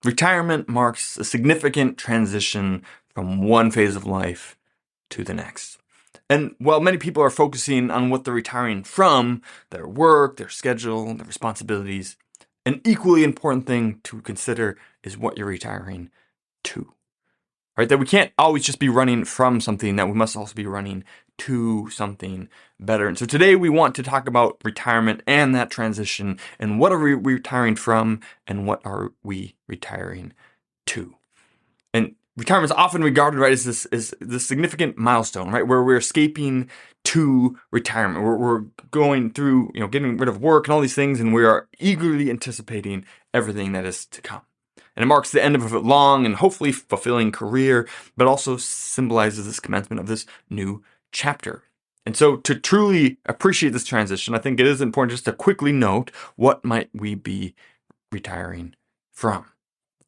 Retirement marks a significant transition from one phase of life to the next. And while many people are focusing on what they're retiring from, their work, their schedule, their responsibilities, an equally important thing to consider is what you're retiring to. Right? That we can't always just be running from something, that we must also be running to something better. And so today we want to talk about retirement and that transition, and what are we retiring from and what are we retiring to. And retirement is often regarded, right, as this significant milestone, right, where we're escaping to retirement. We're going through, getting rid of work and all these things, and we are eagerly anticipating everything that is to come. And it marks the end of a long and hopefully fulfilling career, but also symbolizes this commencement of this new chapter. And so to truly appreciate this transition, I think it is important just to quickly note, what might we be retiring from?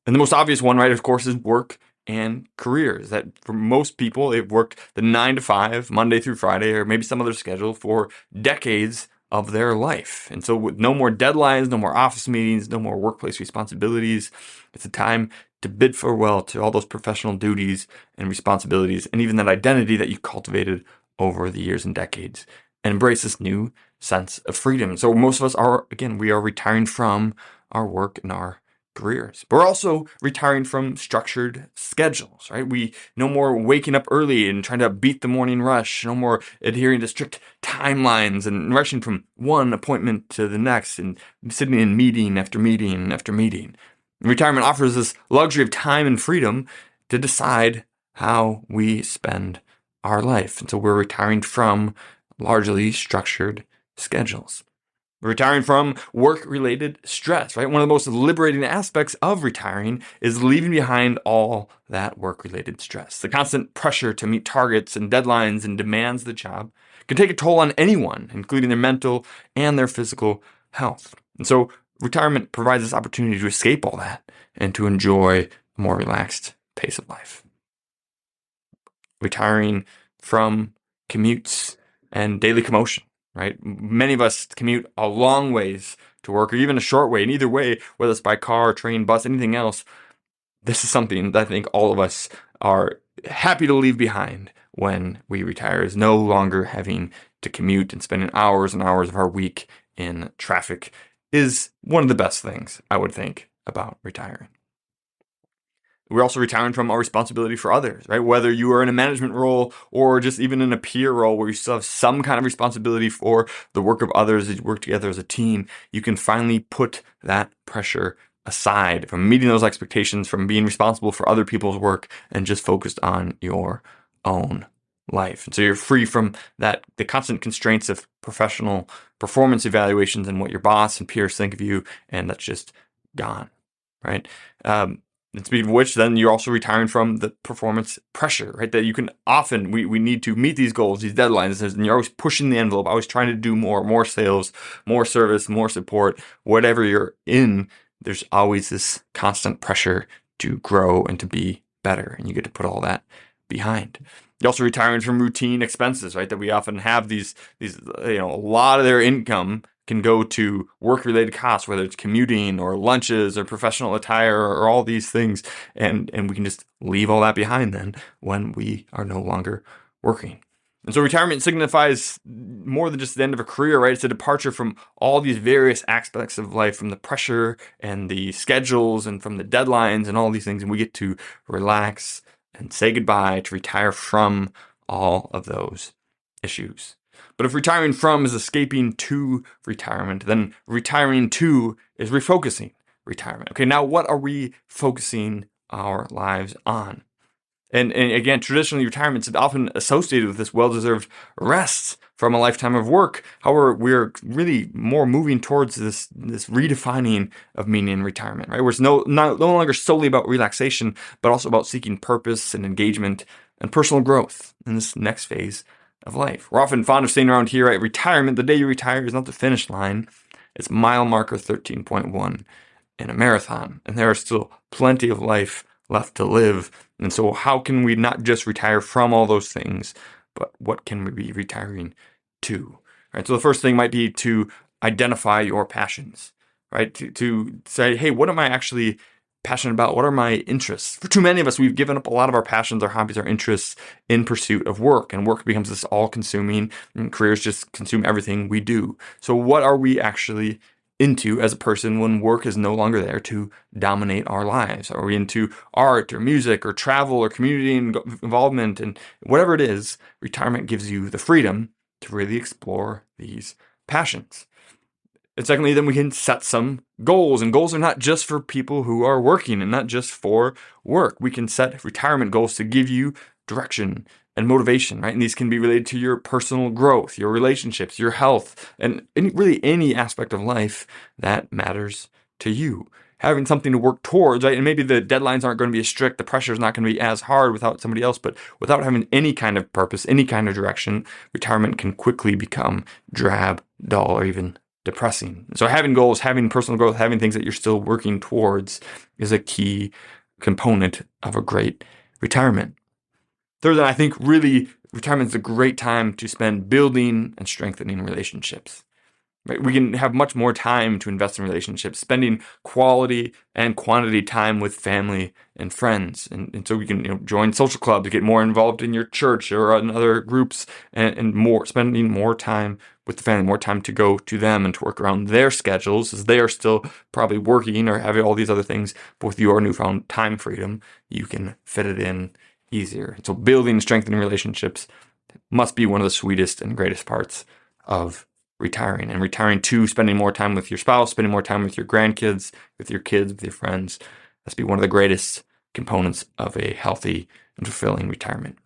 And the most obvious one, right, of course, is work and careers. That for most people, they've worked the 9 to 5, Monday through Friday, or maybe some other schedule for decades of their life. And so with no more deadlines, no more office meetings, no more workplace responsibilities, it's a time to bid farewell to all those professional duties and responsibilities, and even that identity that you cultivated over the years and decades, and embrace this new sense of freedom. So most of us we are retiring from our work and our careers. But we're also retiring from structured schedules, right? We no more waking up early and trying to beat the morning rush, no more adhering to strict timelines and rushing from one appointment to the next and sitting in meeting after meeting after meeting. Retirement offers this luxury of time and freedom to decide how we spend our life. And so we're retiring from largely structured schedules. Retiring from work-related stress, right? One of the most liberating aspects of retiring is leaving behind all that work-related stress. The constant pressure to meet targets and deadlines and demands of the job can take a toll on anyone, including their mental and their physical health. And so retirement provides this opportunity to escape all that and to enjoy a more relaxed pace of life. Retiring from commutes and daily commotion. Right? Many of us commute a long ways to work, or even a short way. And either way, whether it's by car, train, bus, anything else, this is something that I think all of us are happy to leave behind when we retire, is no longer having to commute and spending hours and hours of our week in traffic is one of the best things I would think about retiring. We're also retiring from our responsibility for others, right? Whether you are in a management role or just even in a peer role where you still have some kind of responsibility for the work of others as you work together as a team, you can finally put that pressure aside from meeting those expectations, from being responsible for other people's work, and just focused on your own life. And so you're free from the constant constraints of professional performance evaluations and what your boss and peers think of you, and that's just gone, right? And speaking of which, then you're also retiring from the performance pressure, right? That you can often, we need to meet these goals, these deadlines, and you're always pushing the envelope, always trying to do more sales, more service, more support, whatever you're in, there's always this constant pressure to grow and to be better, and you get to put all that behind. You're also retiring from routine expenses, right? That we often have these, a lot of their income can go to work-related costs, whether it's commuting or lunches or professional attire or all these things, and we can just leave all that behind then when we are no longer working. And so retirement signifies more than just the end of a career, right? It's a departure from all these various aspects of life, from the pressure and the schedules and from the deadlines and all these things, and we get to relax and say goodbye, to retire from all of those issues. But if retiring from is escaping to retirement, then retiring to is refocusing retirement. Okay, now what are we focusing our lives on? And again, traditionally, retirement is often associated with this well-deserved rest from a lifetime of work. However, we're really more moving towards this redefining of meaning in retirement, right? Where it's no longer solely about relaxation, but also about seeking purpose and engagement and personal growth in this next phase of life. We're often fond of saying around here, right? Retirement, the day you retire, is not the finish line. It's mile marker 13.1 in a marathon. And there are still plenty of life left to live. And so how can we not just retire from all those things, but what can we be retiring to? Right. So the first thing might be to identify your passions, right? To say, hey, what am I actually passionate about? What are my interests? For too many of us, we've given up a lot of our passions, our hobbies, our interests in pursuit of work, and work becomes this all-consuming, and careers just consume everything we do. So what are we actually into as a person when work is no longer there to dominate our lives? Are we into art or music or travel or community involvement? And whatever it is, retirement gives you the freedom to really explore these passions. And secondly, then we can set some goals. And goals are not just for people who are working and not just for work. We can set retirement goals to give you direction and motivation, right? And these can be related to your personal growth, your relationships, your health, and really any aspect of life that matters to you. Having something to work towards, right? And maybe the deadlines aren't going to be as strict, the pressure is not going to be as hard without somebody else, but without having any kind of purpose, any kind of direction, retirement can quickly become drab, dull, or even depressing. So having goals, having personal growth, having things that you're still working towards is a key component of a great retirement. Third, I think really retirement is a great time to spend building and strengthening relationships. Right? We can have much more time to invest in relationships, spending quality and quantity time with family and friends. And so we can join social clubs, get more involved in your church or in other groups, and more spending more time with the family, more time to go to them and to work around their schedules, as they are still probably working or having all these other things. But with your newfound time freedom, you can fit it in easier. So building and strengthening relationships must be one of the sweetest and greatest parts of retiring. And retiring to spending more time with your spouse, spending more time with your grandkids, with your kids, with your friends. That's be one of the greatest components of a healthy and fulfilling retirement.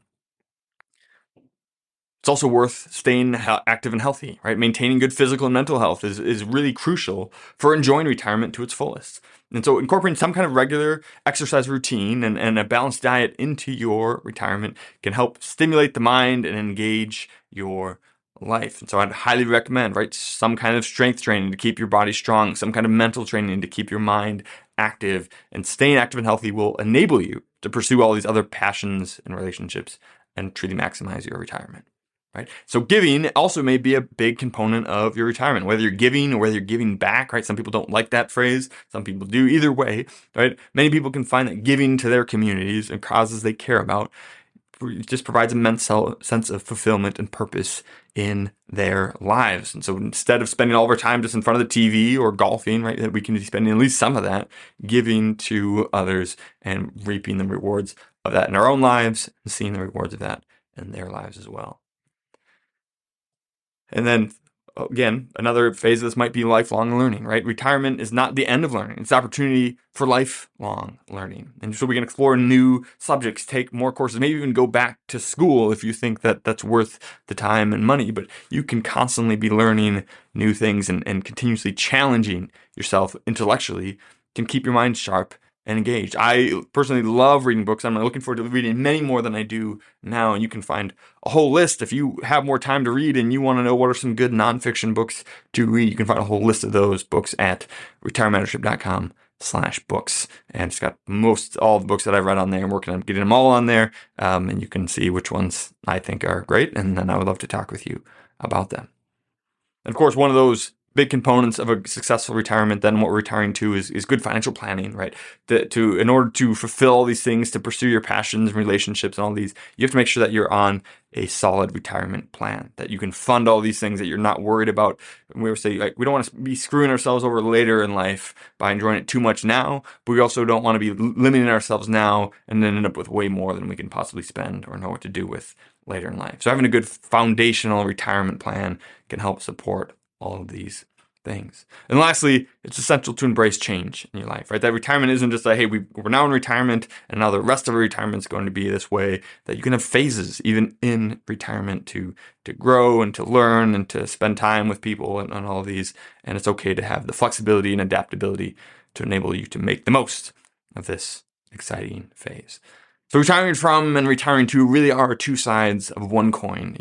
It's also worth staying active and healthy, right? Maintaining good physical and mental health is really crucial for enjoying retirement to its fullest. And so incorporating some kind of regular exercise routine and a balanced diet into your retirement can help stimulate the mind and engage your life. And so I'd highly recommend, right, some kind of strength training to keep your body strong, some kind of mental training to keep your mind active. And staying active and healthy will enable you to pursue all these other passions and relationships and truly maximize your retirement. Right? So giving also may be a big component of your retirement, whether you're giving or whether you're giving back, right? Some people don't like that phrase. Some people do. Either way, right? Many people can find that giving to their communities and causes they care about just provides immense sense of fulfillment and purpose in their lives. And so instead of spending all of our time just in front of the TV or golfing, right, that we can be spending at least some of that giving to others and reaping the rewards of that in our own lives and seeing the rewards of that in their lives as well. And then again, another phase of this might be lifelong learning, right? Retirement is not the end of learning. It's opportunity for lifelong learning. And so we can explore new subjects, take more courses, maybe even go back to school if you think that that's worth the time and money. But you can constantly be learning new things and continuously challenging yourself intellectually can keep your mind sharp and engaged. I personally love reading books. I'm looking forward to reading many more than I do now. And you can find a whole list. If you have more time to read and you want to know what are some good nonfiction books to read, you can find a whole list of those books at retirementorship.com/books. And it's got all the books that I've read on there. I'm working on getting them all on there. And you can see which ones I think are great. And then I would love to talk with you about them. And of course, one of those big components of a successful retirement, then what we're retiring to is good financial planning, right? In order to fulfill all these things, to pursue your passions and relationships and all these, you have to make sure that you're on a solid retirement plan, that you can fund all these things, that you're not worried about. We always say, like, we don't want to be screwing ourselves over later in life by enjoying it too much now, but we also don't want to be limiting ourselves now and then end up with way more than we can possibly spend or know what to do with later in life. So having a good foundational retirement plan can help support all of these things. And lastly, it's essential to embrace change in your life, right? That retirement isn't just like, hey, we're now in retirement and now the rest of our retirement is going to be this way. That you can have phases even in retirement to grow and to learn and to spend time with people and all of these. And it's okay to have the flexibility and adaptability to enable you to make the most of this exciting phase. So retiring from and retiring to really are two sides of one coin.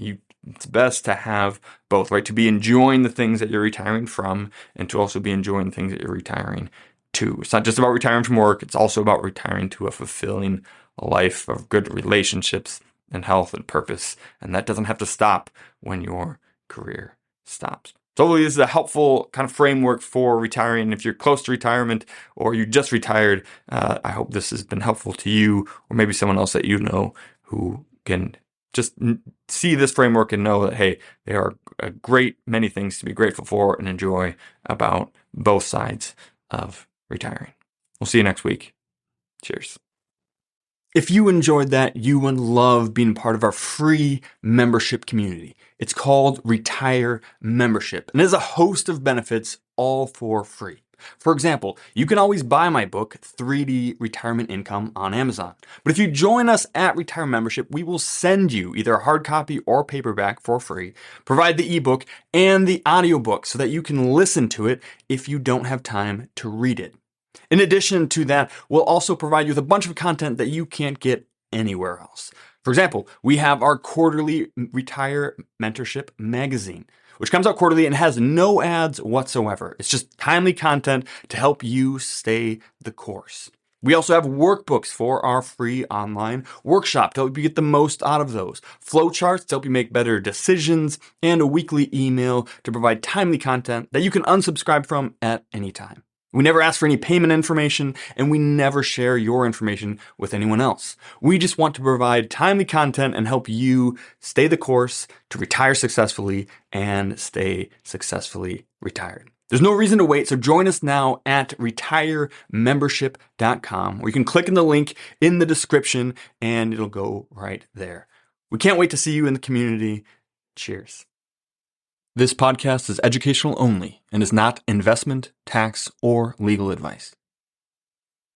It's best to have both, right? To be enjoying the things that you're retiring from and to also be enjoying the things that you're retiring to. It's not just about retiring from work. It's also about retiring to a fulfilling life of good relationships and health and purpose. And that doesn't have to stop when your career stops. So hopefully this is a helpful kind of framework for retiring. If you're close to retirement or you just retired, I hope this has been helpful to you, or maybe someone else that you know who can just see this framework and know that, hey, there are a great many things to be grateful for and enjoy about both sides of retiring. We'll see you next week. Cheers. If you enjoyed that, you would love being part of our free membership community. It's called Retire Membership, and it has a host of benefits, all for free. For example, you can always buy my book, 3D Retirement Income, on Amazon. But if you join us at Retire Membership, we will send you either a hard copy or paperback for free, provide the ebook and the audiobook so that you can listen to it if you don't have time to read it. In addition to that, we'll also provide you with a bunch of content that you can't get anywhere else. For example, we have our quarterly Retire Mentorship magazine, which comes out quarterly and has no ads whatsoever. It's just timely content to help you stay the course. We also have workbooks for our free online workshop to help you get the most out of those, flowcharts to help you make better decisions, and a weekly email to provide timely content that you can unsubscribe from at any time. We never ask for any payment information, and we never share your information with anyone else. We just want to provide timely content and help you stay the course to retire successfully and stay successfully retired. There's no reason to wait, so join us now at retiremembership.com, where you can click in the link in the description and it'll go right there. We can't wait to see you in the community. Cheers. This podcast is educational only and is not investment, tax, or legal advice.